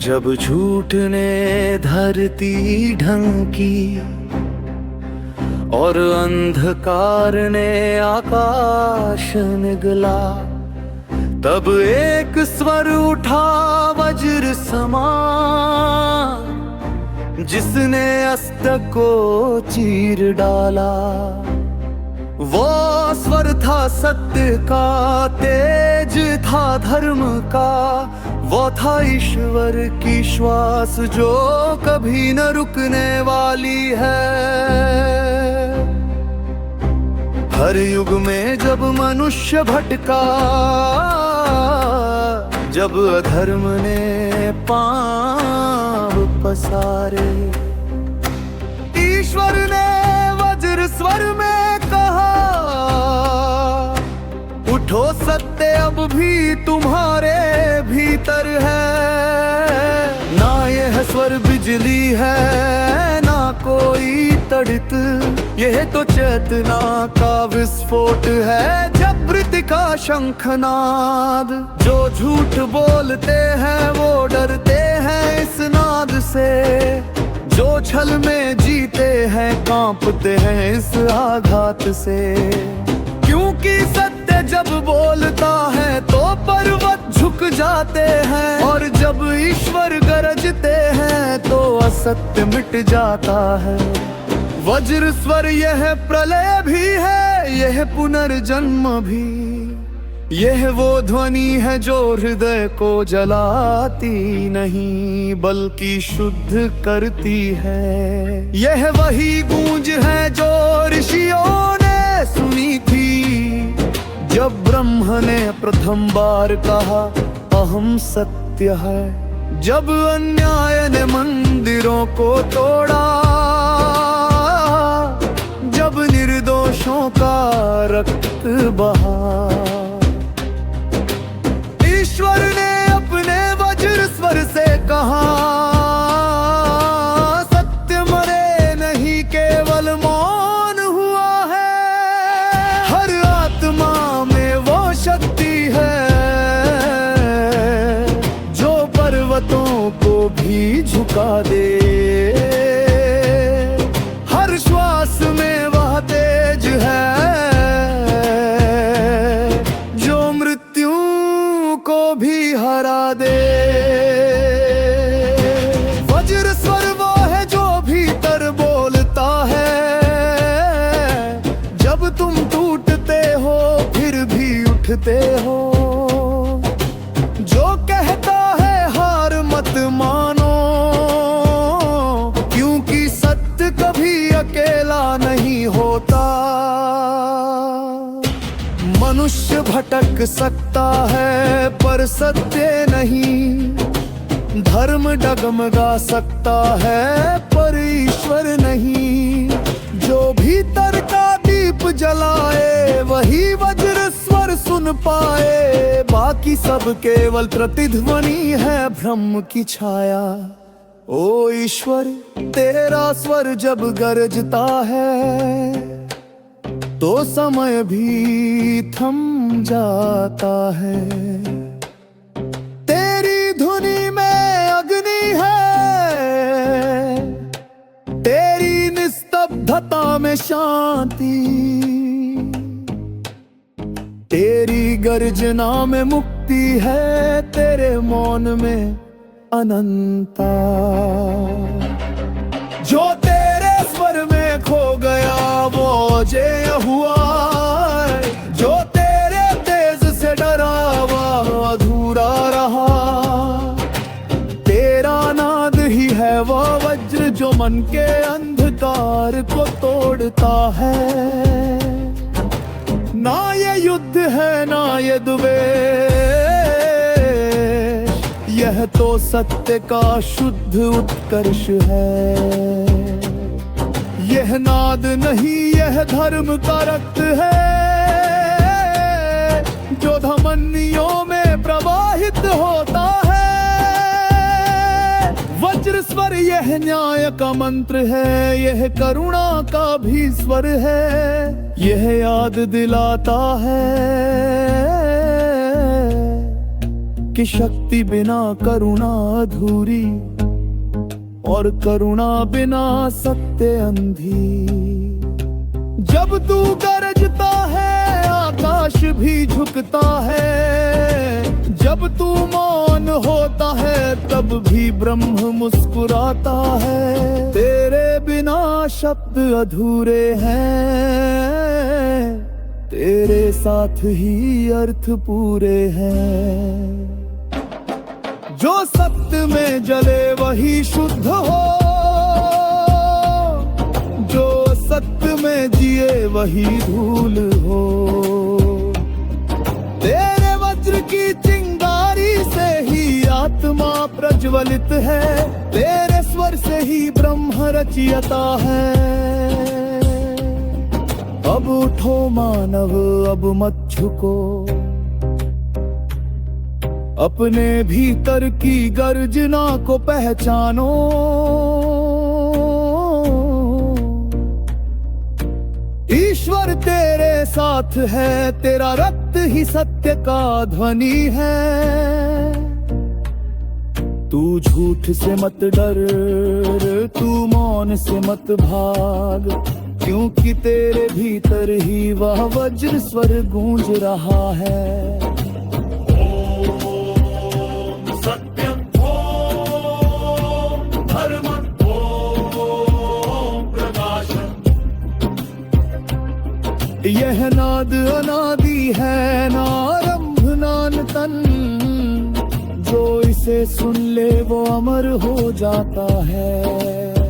जब झूठ ने धरती ढंकी और अंधकार ने आकाश निगला, तब एक स्वर उठा वज्र समान, जिसने अस्त्र को चीर डाला। वो स्वर था सत्य का, तेज था धर्म का, वो था ईश्वर की श्वास जो कभी न रुकने वाली है। हर युग में जब मनुष्य भटका, जब अधर्म ने पांव पसारे, ईश्वर ने वज्र स्वर में कहा, उठो सत्य अब भी तुम्हारे भीतर है। ना यह स्वर बिजली है, ना कोई तड़ित, यह तो चेतना का विस्फोट है, जागृति का शंखनाद। जो झूठ बोलते हैं वो डरते हैं इस नाद से, जो छल में जीते हैं कांपते हैं इस आघात से। क्योंकि सत्य जब बोलता है तो पर्वत झुक जाते हैं, और जब ईश्वर गरजते हैं तो असत्य मिट जाता है। वज्र स्वर यह प्रलय भी है, यह पुनर्जन्म भी, यह वो ध्वनि है जो हृदय को जलाती नहीं बल्कि शुद्ध करती है। यह वही गूंज है जो ऋषियों ने सुनी थी, जब ब्रह्म ने प्रथम बार कहा अहम सत्य है। जब अन्याय ने मंदिरों को तोड़ा, जब निर्दोषों का रक्त बहा, ईश्वर ने अपने वज्र स्वर से कहा, सत्य मरे नहीं केवल मौन हुआ है। हर आत्मा में वो शक्ति है जो पर्वतों को भी झुका दे। हर श्वास में वह तेज है जो मृत्यु को भी हरा दे। वज्र स्वर वो है जो भीतर बोलता है, जब तुम टूटते हो फिर भी उठते हो। जो कहता है हार मत मानो, क्योंकि सत्य कभी अकेला नहीं होता। मनुष्य भटक सकता है पर सत्य नहीं, धर्म डगमगा सकता है पर ईश्वर नहीं। जो भीतर का दीप जलाए वही वज्र स्वर सुन पाए, बाकी सब केवल प्रतिध्वनि है भ्रम की छाया। ओ ईश्वर तेरा स्वर जब गरजता है तो समय भी थम जाता है। तेरी धुनी में अग्नि है, तेरी निस्तब्धता में शांति, तेरी गर्जना में मुक्ति है, तेरे मौन में अनंता। जो तेरे स्वर में खो गया वो अजेय हुआ, जो तेरे तेज से डरा वो अधूरा रहा। तेरा नाद ही है वो वज्र जो मन के अंधकार को तोड़ता है। ना ये युद्ध है ना ये द्वेष, यह तो सत्य का शुद्ध उत्कर्ष है। यह नाद नहीं यह धर्म का रक्त है, जो धमनियों में प्रवाहित होता है। वज्र स्वर यह न्याय का मंत्र है, यह करुणा का भी स्वर है। यह याद दिलाता है कि शक्ति बिना करुणा अधूरी, और करुणा बिना सत्य अंधी। जब तू गरजता है आकाश भी झुकता है, जब तू मौन होता है तब भी ब्रह्म मुस्कुराता है। तेरे बिना शब्द अधूरे हैं, तेरे साथ ही अर्थ पूरे हैं। जो सत्य में जले वही शुद्ध हो, जो सत्य में जिए वही धूल हो। तेरे वज्र की चिंगारी से ही आत्मा प्रज्वलित है, तेरे स्वर से ही ब्रह्म रचयता है। अब उठो मानव, अब मत झुको, अपने भीतर की गर्जना को पहचानो। ईश्वर तेरे साथ है, तेरा रक्त ही सत्य का ध्वनि है। तू झूठ से मत डर, तू मौन से मत भाग, क्योंकि तेरे भीतर ही वह वज्र स्वर गूंज रहा है। यह नाद अनादि है, ना आरंभ ना अंतन, जो इसे सुन ले वो अमर हो जाता है।